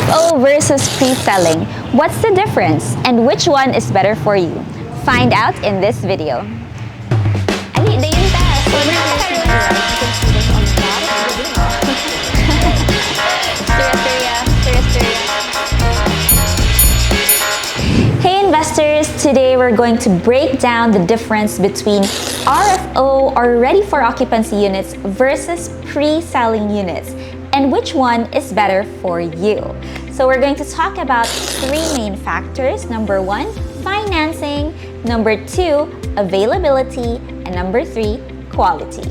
RFO versus pre-selling. What's the difference and which one is better for you? Find out in this video. Hey investors, today we're going to break down the difference between RFO or ready-for-occupancy units versus pre-selling units and which one is better for you. So we're going to talk about three main factors. Number one, financing. Number two, availability. And number three, quality.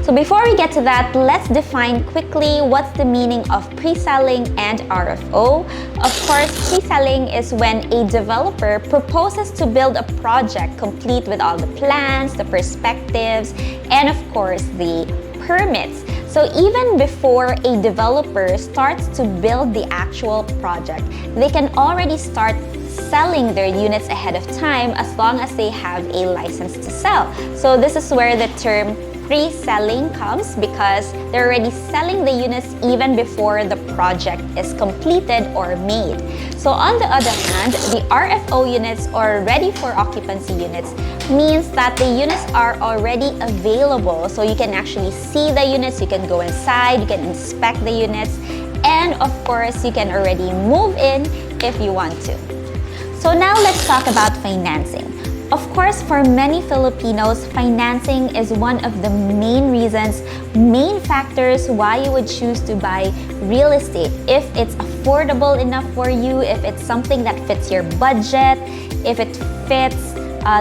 So before we get to that, let's define quickly what's the meaning of pre-selling and RFO. Of course, pre-selling is when a developer proposes to build a project complete with all the plans, the perspectives, and of course, the permits. So even before a developer starts to build the actual project, they can already start selling their units ahead of time as long as they have a license to sell. So this is where the term pre-selling comes, because they're already selling the units even before the project is completed or made. So on the other hand, the RFO units or ready-for-occupancy units means that the units are already available. So you can actually see the units, you can go inside, you can inspect the units, and of course, you can already move in if you want to. So now let's talk about financing. Of course, for many Filipinos, financing is one of the main reasons, main factors why you would choose to buy real estate. If it's affordable enough for you, if it's something that fits your budget, if it fits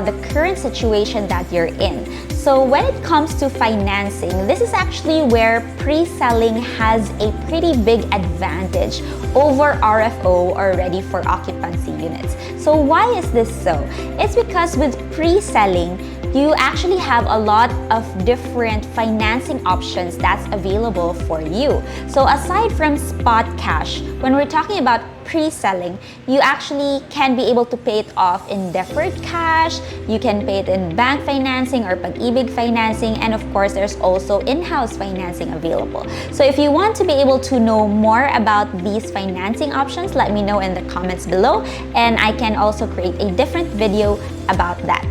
the current situation that you're in. So when it comes to financing, this is actually where pre-selling has a pretty big advantage over RFO or ready-for-occupancy units. So why is this so? It's because with pre-selling, you actually have a lot of different financing options that's available for you. So aside from spot cash, when we're talking about pre-selling, you actually can be able to pay it off in deferred cash, you can pay it in bank financing or pag-ibig financing, and of course, there's also in-house financing available. So if you want to be able to know more about these financing options, let me know in the comments below, and I can also create a different video about that.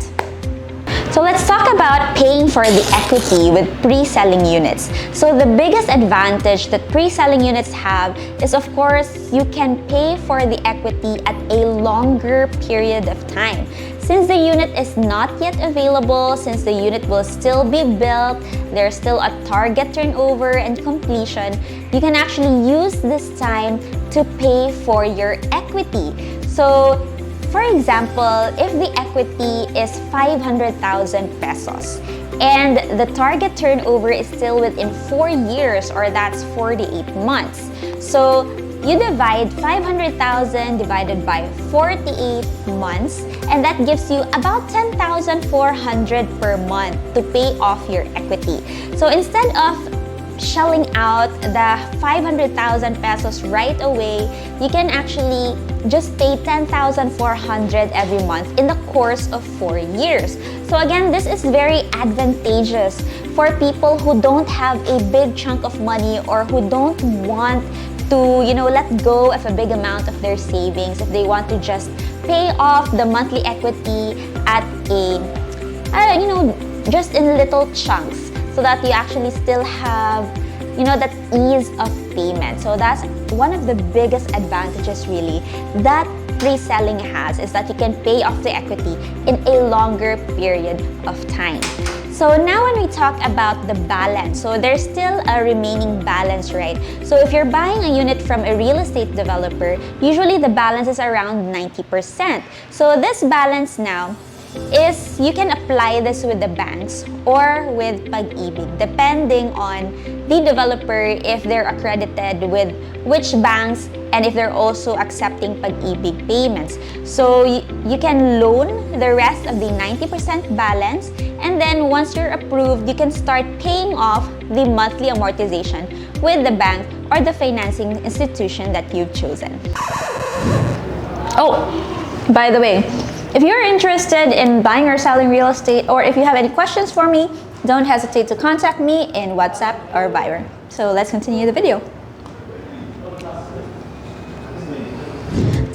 So let's talk about paying for the equity with pre-selling units. So the biggest advantage that pre-selling units have is, of course, you can pay for the equity at a longer period of time. Since the unit is not yet available, since the unit will still be built, there's still a target turnover and completion, you can actually use this time to pay for your equity. So for example, if the equity is 500,000 pesos and the target turnover is still within 4 years, or that's 48 months. So you divide 500,000 divided by 48 months, and that gives you about 10,400 per month to pay off your equity. So instead of shelling out the 500,000 pesos right away, you can actually just pay 10,400 every month in the course of 4 years. So again, this is very advantageous for people who don't have a big chunk of money or who don't want to, let go of a big amount of their savings. If they want to just pay off the monthly equity at just in little chunks, so that you actually still have, that ease of payment. So that's one of the biggest advantages really that pre-selling has, is that you can pay off the equity in a longer period of time. So now when we talk about the balance, so there's still a remaining balance, right? So if you're buying a unit from a real estate developer, usually the balance is around 90%. So this balance now is, you can apply this with the banks or with pag-ibig, depending on the developer, if they're accredited with which banks and if they're also accepting pag-ibig payments. So you can loan the rest of the 90% balance, and then once you're approved, you can start paying off the monthly amortization with the bank or the financing institution that you've chosen. Oh, by the way, if you're interested in buying or selling real estate, or if you have any questions for me, don't hesitate to contact me in WhatsApp or Viber. So let's continue the video.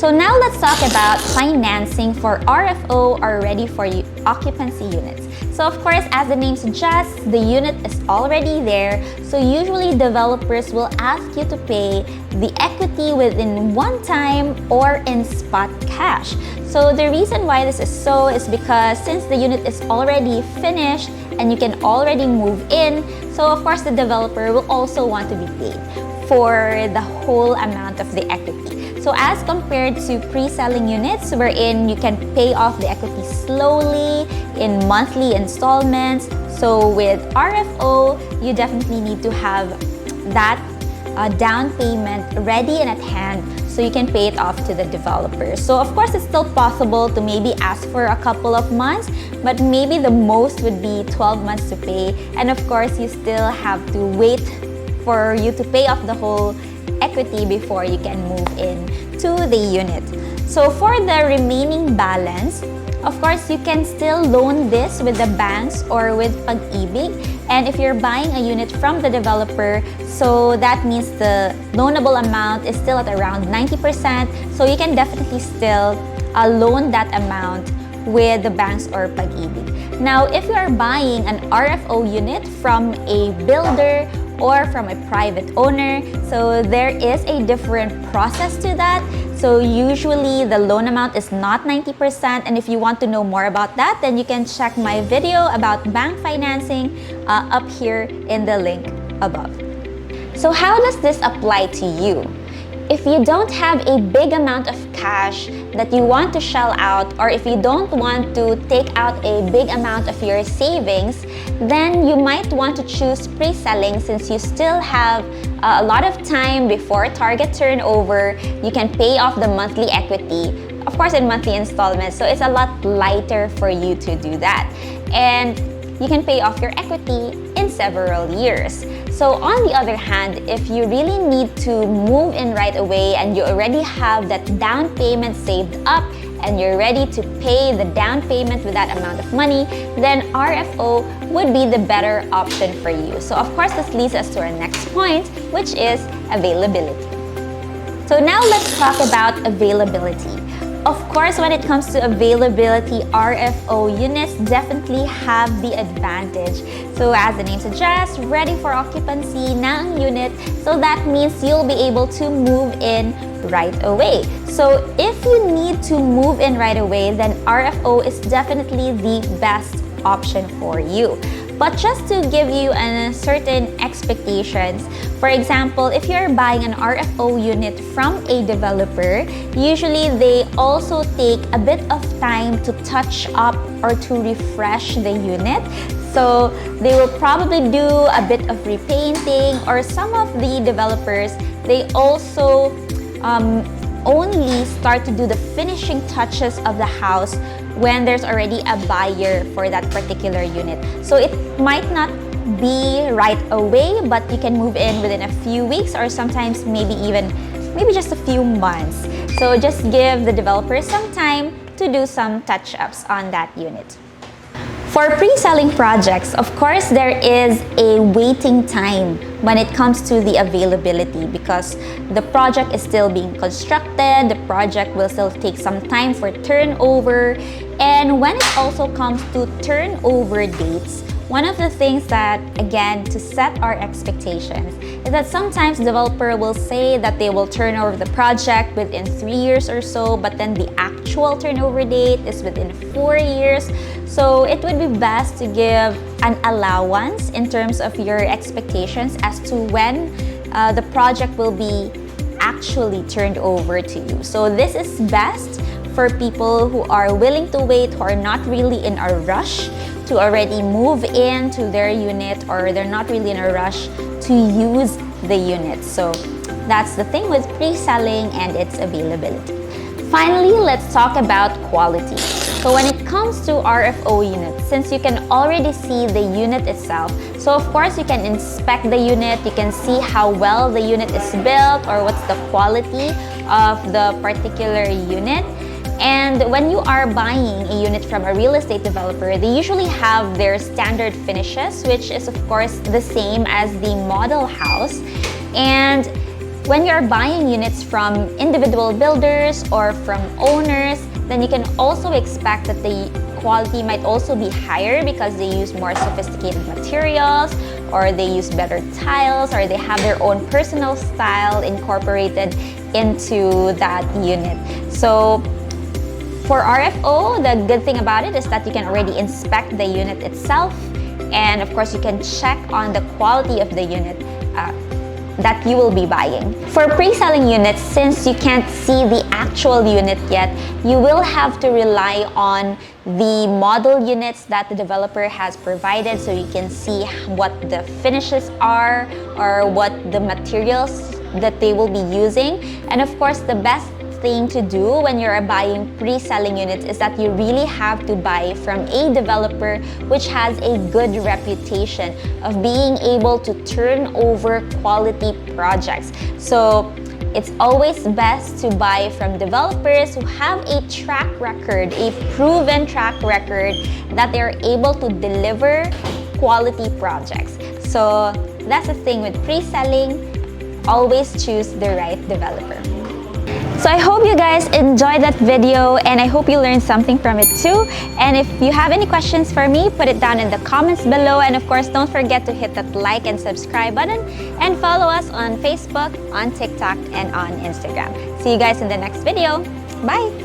So now let's talk about financing for RFO or ready-for-occupancy units. So of course, as the name suggests, the unit is already there. So usually developers will ask you to pay the equity within one time or in spot cash. So the reason why this is so is because since the unit is already finished and you can already move in, so of course the developer will also want to be paid for the whole amount of the equity. So as compared to pre-selling units wherein you can pay off the equity slowly in monthly installments, so with RFO, you definitely need to have that down payment ready and at hand so you can pay it off to the developer. So of course, it's still possible to maybe ask for a couple of months, but maybe the most would be 12 months to pay. And of course, you still have to wait for you to pay off the whole equity before you can move in to the unit. So for the remaining balance, of course, you can still loan this with the banks or with Pag-ibig. And if you're buying a unit from the developer, so that means the loanable amount is still at around 90%. So you can definitely still loan that amount with the banks or Pag-ibig. Now, if you are buying an RFO unit from a builder or from a private owner, so there is a different process to that. So usually the loan amount is not 90%, and if you want to know more about that, then you can check my video about bank financing up here in the link above. So how does this apply to you? If you don't have a big amount of cash that you want to shell out, or if you don't want to take out a big amount of your savings, then you might want to choose pre-selling since you still have a lot of time before target turnover. You can pay off the monthly equity, of course in monthly installments, so it's a lot lighter for you to do that. And you can pay off your equity in several years. So on the other hand, if you really need to move in right away and you already have that down payment saved up and you're ready to pay the down payment with that amount of money, then RFO would be the better option for you. So of course, this leads us to our next point, which is availability. So now let's talk about availability. Of course, when it comes to availability, RFO units definitely have the advantage. So as the name suggests, ready for occupancy na ang unit, so that means you'll be able to move in right away. So if you need to move in right away, then RFO is definitely the best option for you. But just to give you certain expectations, for example, if you're buying an RFO unit from a developer, usually they also take a bit of time to touch up or to refresh the unit. So they will probably do a bit of repainting, or some of the developers, they also only start to do the finishing touches of the house when there's already a buyer for that particular unit. So it might not be right away, but you can move in within a few weeks, or sometimes maybe just a few months. So just give the developer some time to do some touch-ups on that unit. For pre-selling projects, of course, there is a waiting time when it comes to the availability because the project is still being constructed, the project will still take some time for turnover, and when it also comes to turnover dates, one of the things that, again, to set our expectations is that sometimes developer will say that they will turn over the project within 3 years or so, but then the actual turnover date is within 4 years. So it would be best to give an allowance in terms of your expectations as to when the project will be actually turned over to you. So this is best for people who are willing to wait, who are not really in a rush to already move into their unit, or they're not really in a rush to use the unit. So that's the thing with pre-selling and its availability. Finally, let's talk about quality. So when it comes to RFO units, since you can already see the unit itself, so of course you can inspect the unit, you can see how well the unit is built or what's the quality of the particular unit. And when you are buying a unit from a real estate developer, they usually have their standard finishes, which is of course the same as the model house. And when you're buying units from individual builders or from owners, then you can also expect that the quality might also be higher because they use more sophisticated materials, or they use better tiles, or they have their own personal style incorporated into that unit. So for RFO, the good thing about it is that you can already inspect the unit itself, and of course you can check on the quality of the unit that you will be buying. For pre-selling units, since you can't see the actual unit yet, you will have to rely on the model units that the developer has provided, so you can see what the finishes are or what the materials that they will be using. And of course, the best thing to do when you're buying pre-selling units is that you really have to buy from a developer which has a good reputation of being able to turn over quality projects. So it's always best to buy from developers who have a track record, a proven track record that they're able to deliver quality projects. So that's the thing with pre-selling, always choose the right developer. So I hope you guys enjoyed that video, and I hope you learned something from it too. And if you have any questions for me, put it down in the comments below. And of course, don't forget to hit that like and subscribe button, and follow us on Facebook, on TikTok, and on Instagram. See you guys in the next video. Bye!